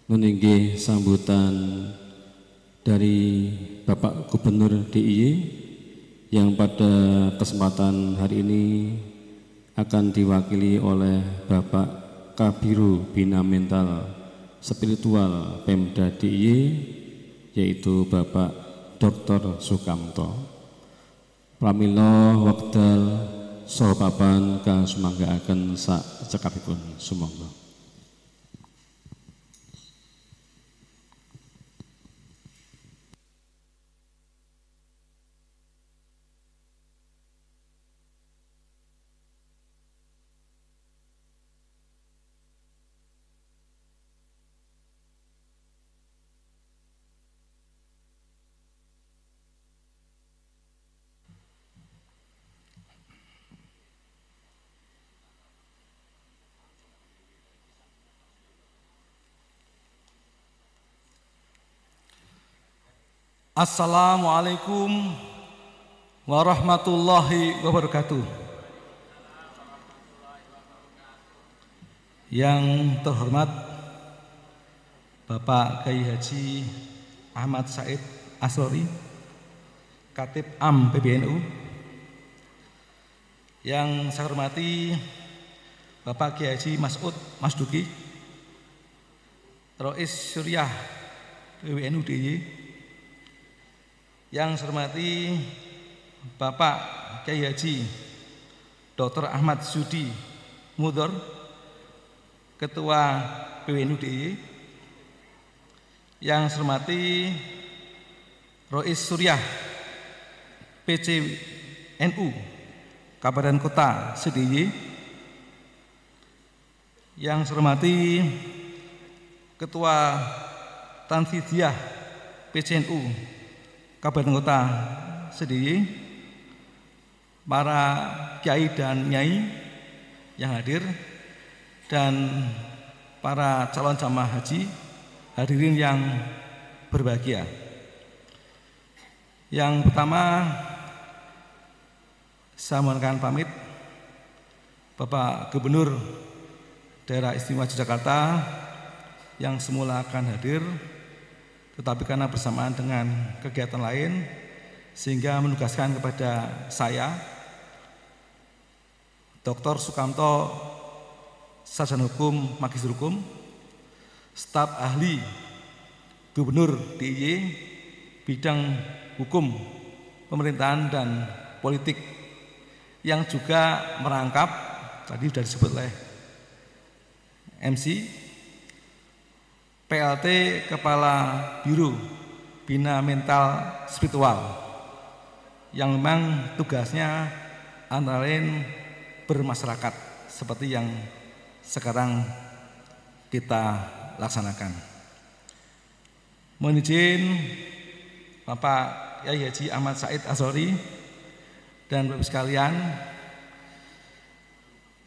Meninggi sambutan dari Bapak Gubernur DIY yang pada kesempatan hari ini akan diwakili oleh Bapak Kabiru Bina Mental Spiritual Pemda DIY, yaitu Bapak Dr. Sukamto. Pramila wekdal saha papan kang sumanggaaken sak cekapipun sumangga. Assalamualaikum warahmatullahi wabarakatuh. Yang terhormat Bapak Kyai Haji Ahmad Said Asrori, Khatib Am PBNU. Yang saya hormati Bapak Kyai Haji Mas'ud Masduki, Rais Syuriah PBNU DIY. Yang saya hormati Bapak Kyai Haji Dr. Ahmad Sudi Mudhor, Ketua PBNU DIY. Yang saya hormati Rais Suriah PCNU Kabupaten Kota se-DIY. Yang saya hormati Ketua Tanfidiyah PCNU Kabupaten Kota se-DIY, para kiai dan nyai yang hadir, dan para calon jamaah haji hadirin yang berbahagia. Yang pertama, saya mohonkan pamit Bapak Gubernur Daerah Istimewa Yogyakarta yang semula akan hadir, tetapi karena bersamaan dengan kegiatan lain sehingga menugaskan kepada saya, Dr. Sukamto, Sarjana Hukum, Magister Hukum, staf ahli Gubernur DIY bidang hukum, pemerintahan dan politik, yang juga merangkap, tadi sudah disebut oleh MC, PLT Kepala Biro Bina Mental Spiritual, yang memang tugasnya antara lain bermasyarakat seperti yang sekarang kita laksanakan. Mohon izin Bapak Kyai Haji Ahmad Said Asrori dan Bapak sekalian,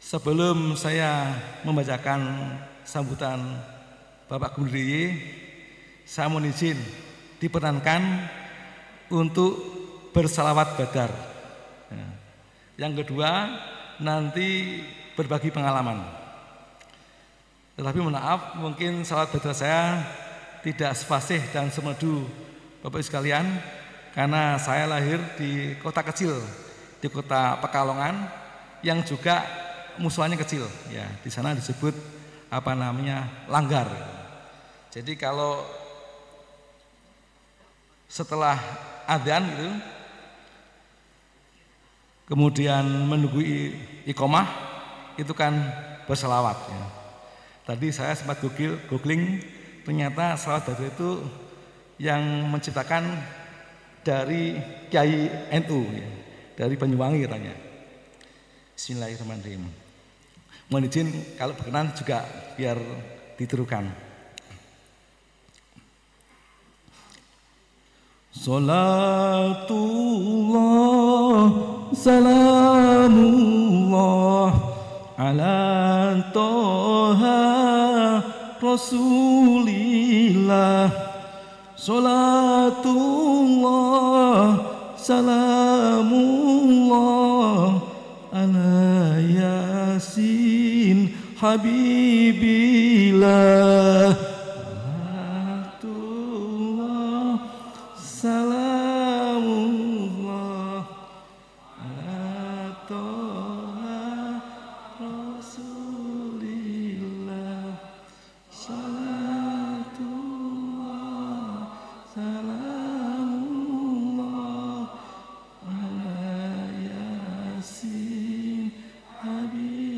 sebelum saya membacakan sambutan Bapak Gubernur DIY, saya mohon izin diperkenankan untuk bersalawat badar. Yang kedua, nanti berbagi pengalaman. Tetapi mohon maaf, mungkin salawat badar saya tidak sefasih dan semerdu Bapak sekalian, karena saya lahir di kota kecil, di kota Pekalongan, yang juga musuhannya kecil. Ya, di sana disebut apa namanya, Langgar. Jadi kalau setelah adzan gitu, kemudian menunggu iqomah, itu kan berselawat. Ya. Tadi saya sempat googling, ternyata selawat badar itu yang menciptakan dari Kiai NU, ya, dari Banyuwangi katanya. Bismillahirrahmanirrahim. Mohon izin kalau berkenan juga biar ditirukan. Salatullah salamullah ala toha rasulillah. Salatullah salamullah habibillah salamullah ala toha rasulillah salatullah salamullah ala yasin habibillah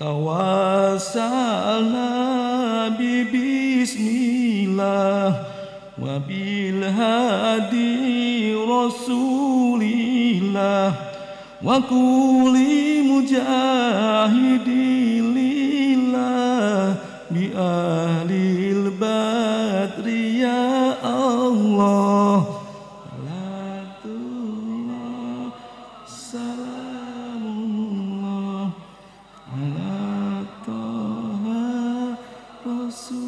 tawassalna bismillah wa bil hadi rasulillah wa kulli mujahidin lillah bi ahlil badri ya Allah salatullah salamullah ala toha rasulillah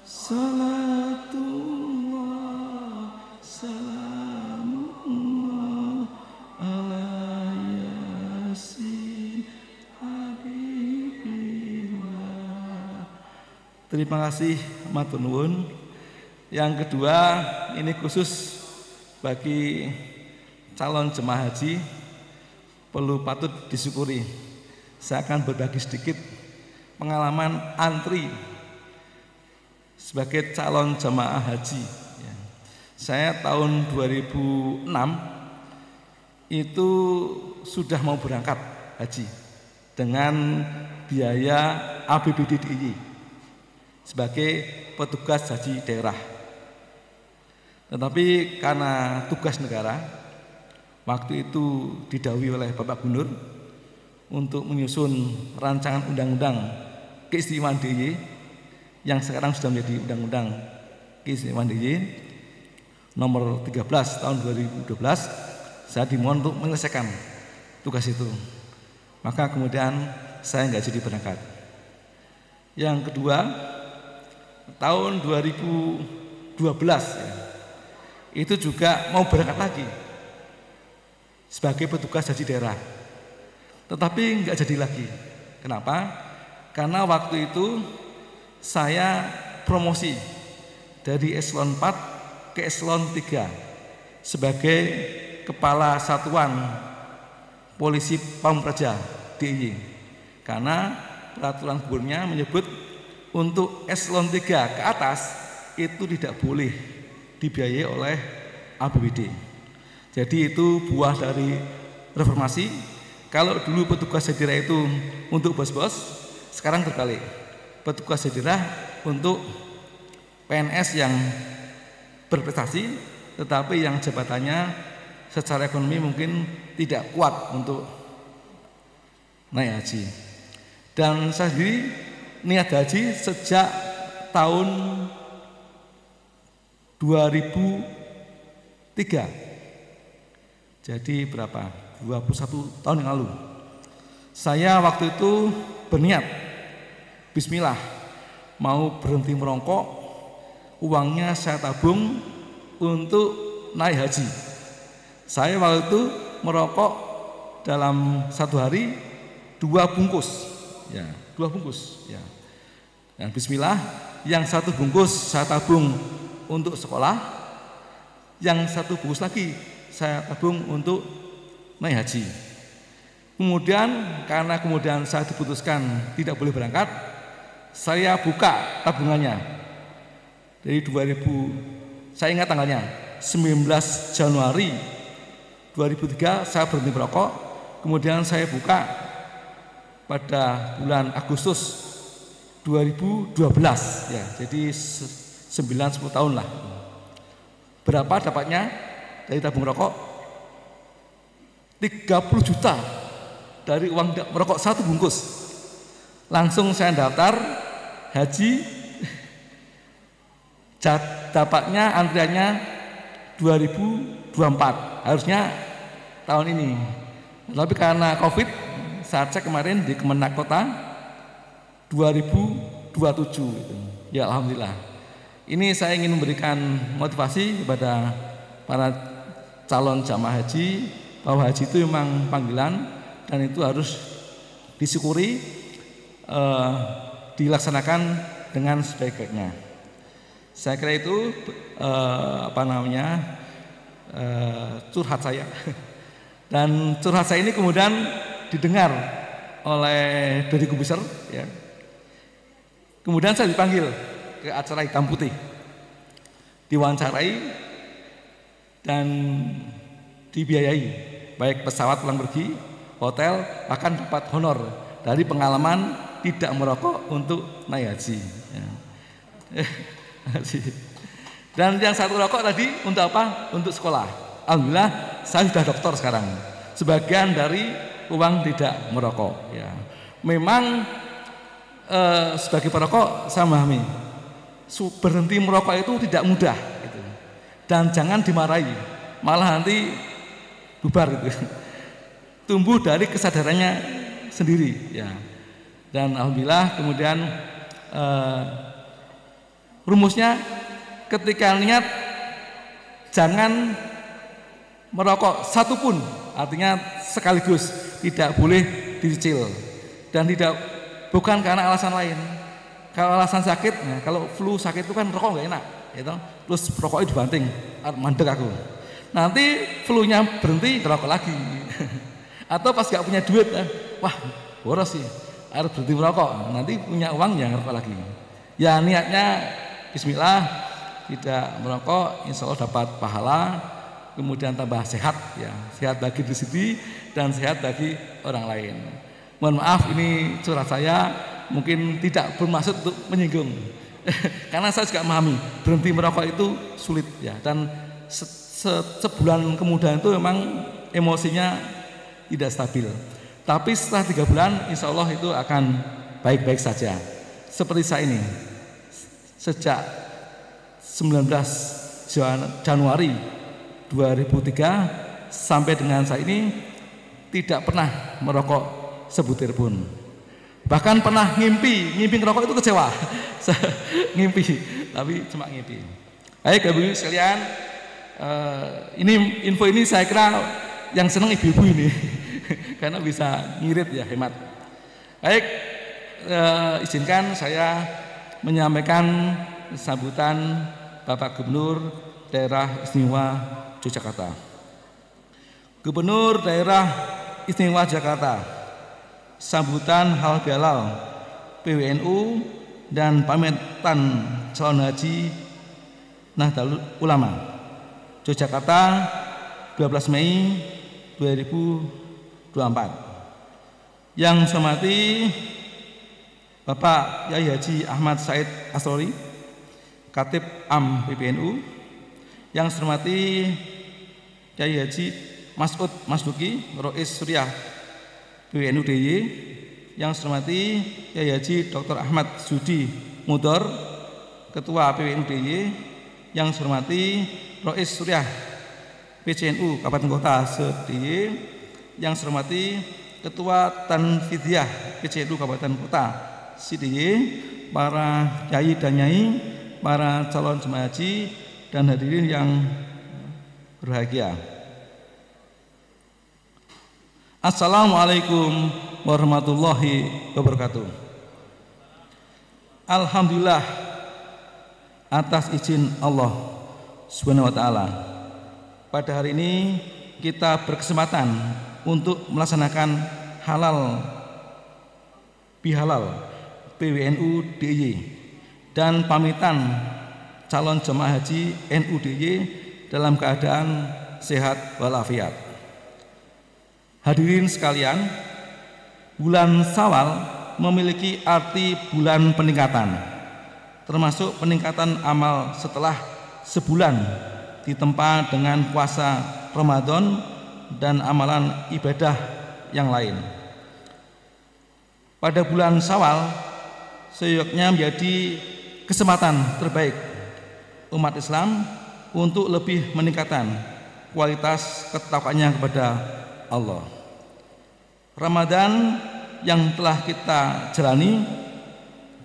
salatullah salamullah ala yasin habibillah. Terima kasih matur nuwun. Yang kedua, ini khusus bagi calon jemaah haji, perlu patut disyukuri. Saya akan berbagi sedikit pengalaman antri sebagai calon jemaah haji. Saya tahun 2006 itu sudah mau berangkat haji dengan biaya APBD DIY sebagai petugas haji daerah. Tetapi karena tugas negara, waktu itu didhawuhi oleh Bapak Gubernur untuk menyusun rancangan undang-undang keistimewaan DIY yang sekarang sudah menjadi undang-undang keistimewaan DIY nomor 13 tahun 2012. Saya dimohon untuk menyelesaikan tugas itu. Maka kemudian saya nggak jadi berangkat. Yang kedua, tahun 2012 itu juga mau berangkat lagi sebagai petugas haji daerah, tetapi nggak jadi lagi. Kenapa? Karena waktu itu saya promosi dari eselon 4 ke eselon 3 sebagai kepala satuan polisi Pampraja DIY, karena peraturan gubernurnya menyebut untuk eselon 3 ke atas itu tidak boleh dibiayai oleh APBD. Jadi itu buah dari reformasi. Kalau dulu petugas daerah itu untuk bos-bos, sekarang terbalik. Petugas daerah untuk PNS yang berprestasi, tetapi yang jabatannya secara ekonomi mungkin tidak kuat untuk naik haji. Dan saya sendiri niat haji sejak tahun 2003. Jadi berapa? 21 tahun yang lalu. Saya waktu itu berniat, bismillah, mau berhenti merokok, uangnya saya tabung untuk naik haji. Saya waktu itu merokok dalam satu hari 2 bungkus, ya, 2 bungkus, ya. Dan bismillah, yang 1 bungkus saya tabung untuk sekolah, yang 1 bungkus lagi saya tabung untuk naik haji. Kemudian karena kemudian saya diputuskan tidak boleh berangkat, saya buka tabungannya dari 2000, saya ingat tanggalnya 19 Januari 2003 saya berhenti merokok, kemudian saya buka pada bulan Agustus 2012, ya, jadi 9-10 tahun lah. Berapa dapatnya dari tabung rokok? 30 juta dari uang merokok 1 bungkus. Langsung saya daftar haji, dapatnya antriannya 2024, harusnya tahun ini. Tapi karena COVID, saya cek kemarin di Kemenak Kota 2027. Ya alhamdulillah. Ini saya ingin memberikan motivasi kepada para calon jamaah haji bahwa haji itu memang panggilan dan itu harus disyukuri, dilaksanakan dengan sebaik-baiknya. Saya kira itu curhat saya. Dan curhat saya ini kemudian didengar oleh Deddy Corbuzier, ya. Kemudian saya dipanggil ke acara Hitam Putih, diwawancarai dan dibiayai, baik pesawat pulang pergi, hotel, bahkan dapat honor dari pengalaman tidak merokok untuk naik haji. Ya. Dan yang satu rokok tadi untuk apa? Untuk sekolah. Alhamdulillah saya sudah doktor sekarang. Sebagian dari uang tidak merokok. Ya. Memang sebagai perokok saya memahami berhenti merokok itu tidak mudah gitu. Dan jangan dimarahi, malah nanti bubar gitu. Tumbuh dari kesadarannya sendiri ya. Dan alhamdulillah kemudian rumusnya ketika niat jangan merokok satupun, artinya sekaligus, tidak boleh dicicil dan tidak bukan karena alasan lain. Kalau alasan sakit, nah, kalau flu sakit itu kan rokok nggak enak, gitu. Terus rokoknya dibanting, mandek aku. Nanti flu-nya berhenti, rokok lagi. Atau pas nggak punya duit, wah boros sih, harus berhenti merokok. Nanti punya uang ya ngerokok lagi. Ya niatnya Bismillah, tidak merokok, insya Allah dapat pahala, kemudian tambah sehat, ya sehat bagi diri sendiri dan sehat bagi orang lain. Mohon maaf ini curhat saya mungkin tidak bermaksud untuk menyinggung karena saya juga memahami berhenti merokok itu sulit ya, dan sebulan kemudian itu memang emosinya tidak stabil, tapi setelah 3 bulan insya Allah itu akan baik-baik saja. Seperti saya ini sejak 19 Januari 2003 sampai dengan saat ini tidak pernah merokok sebutir pun. Bahkan pernah ngimpi ngerokok itu kecewa. Ngimpi, tapi cuma ngimpi. Baik, Bapak Ibu sekalian, ini info ini saya kira yang senang ibu-ibu ini, karena bisa ngirit ya, hemat. Baik, izinkan saya menyampaikan sambutan Bapak Gubernur Daerah Istimewa Yogyakarta. Gubernur Daerah Istimewa Jakarta, sambutan halal bihalal PWNU dan pamitan calon haji Nahdlatul Ulama Yogyakarta 12 Mei 2024. Yang saya hormati Bapak Yai Haji Ahmad Said Asrori, Katib Am PBNU. Yang saya hormati Yai Haji Mas'ud Masduki, Rois Suriah PWNU DIY. Yang saya hormati Yai Haji Dr. Ahmad Sudi Mudor, Ketua PWNU DIY. Yang saya hormati Rois Suriah PCNU Kabupaten Kota se-DIY. Yang saya hormati Ketua Tanfidiyah PCNU Kabupaten Kota se-DIY, para yai dan nyai, para calon jemaah haji dan hadirin yang berbahagia. Assalamualaikum warahmatullahi wabarakatuh. Alhamdulillah atas izin Allah Subhanahu wa taala, pada hari ini kita berkesempatan untuk melaksanakan halal bihalal PWNU DIY dan pamitan calon jemaah haji NU DIY dalam keadaan sehat walafiat. Hadirin sekalian, bulan Syawal memiliki arti bulan peningkatan, termasuk peningkatan amal setelah sebulan ditempa dengan puasa Ramadan dan amalan ibadah yang lain. Pada bulan Syawal seyogyanya menjadi kesempatan terbaik umat Islam untuk lebih meningkatkan kualitas ketakwaannya kepada Allah. Ramadan yang telah kita jalani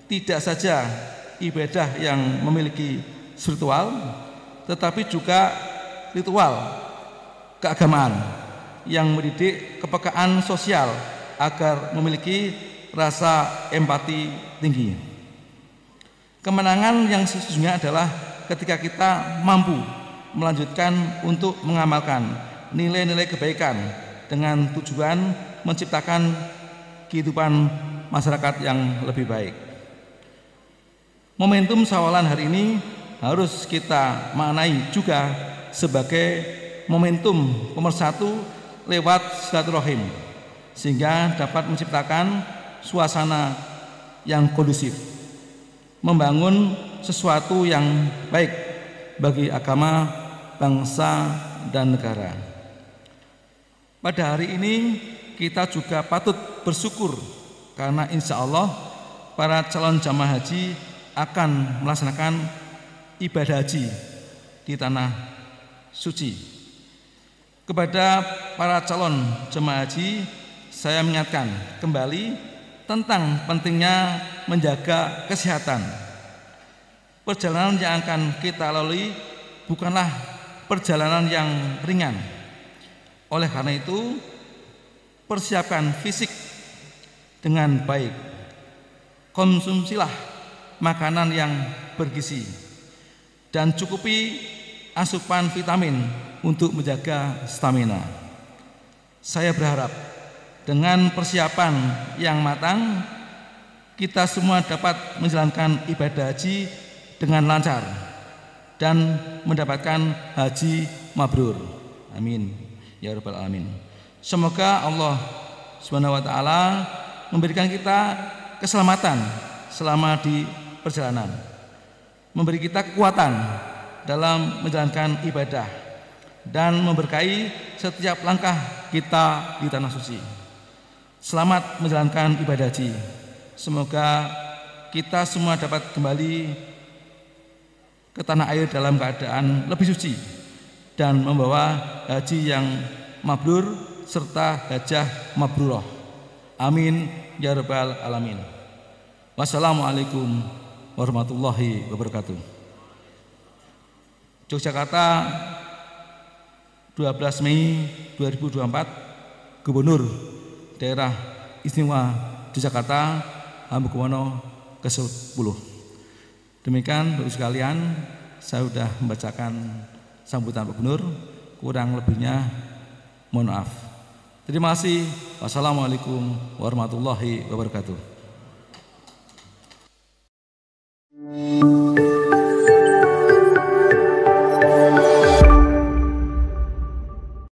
tidak saja ibadah yang memiliki spiritual, tetapi juga ritual keagamaan yang mendidik kepekaan sosial agar memiliki rasa empati tinggi. Kemenangan yang sesungguhnya adalah ketika kita mampu melanjutkan untuk mengamalkan nilai-nilai kebaikan dengan tujuan menciptakan kehidupan masyarakat yang lebih baik. Momentum Syawalan hari ini harus kita maknai juga sebagai momentum pemersatu lewat silaturahim, sehingga dapat menciptakan suasana yang kondusif, membangun sesuatu yang baik bagi agama, bangsa, dan negara. Pada hari ini kita juga patut bersyukur karena insya Allah para calon jamaah haji akan melaksanakan ibadah haji di tanah suci. Kepada para calon jemaah haji, saya mengingatkan kembali tentang pentingnya menjaga kesehatan. Perjalanan yang akan kita lalui bukanlah perjalanan yang ringan. Oleh karena itu, persiapkan fisik dengan baik. Konsumsilah makanan yang bergizi dan cukupi asupan vitamin untuk menjaga stamina. Saya berharap dengan persiapan yang matang, kita semua dapat menjalankan ibadah haji dengan lancar dan mendapatkan haji mabrur. Amin ya rabbal alamin. Semoga Allah Subhanahu wa taala memberikan kita keselamatan selama di perjalanan, memberi kita kekuatan dalam menjalankan ibadah, dan memberkahi setiap langkah kita di tanah suci. Selamat menjalankan ibadah haji. Semoga kita semua dapat kembali ke tanah air dalam keadaan lebih suci dan membawa haji yang mabrur serta hajah mabrurah. Amin ya rabbal alamin. Wassalamualaikum warahmatullahi wabarakatuh. Yogyakarta, 12 Mei 2024, Gubernur Daerah Istimewa Yogyakarta Hamengkubuwono ke-10. Demikian Bapak sekalian, saya sudah membacakan sambutan Pak Gubernur, kurang lebihnya mohon maaf. Terima kasih. Wassalamualaikum warahmatullahi wabarakatuh.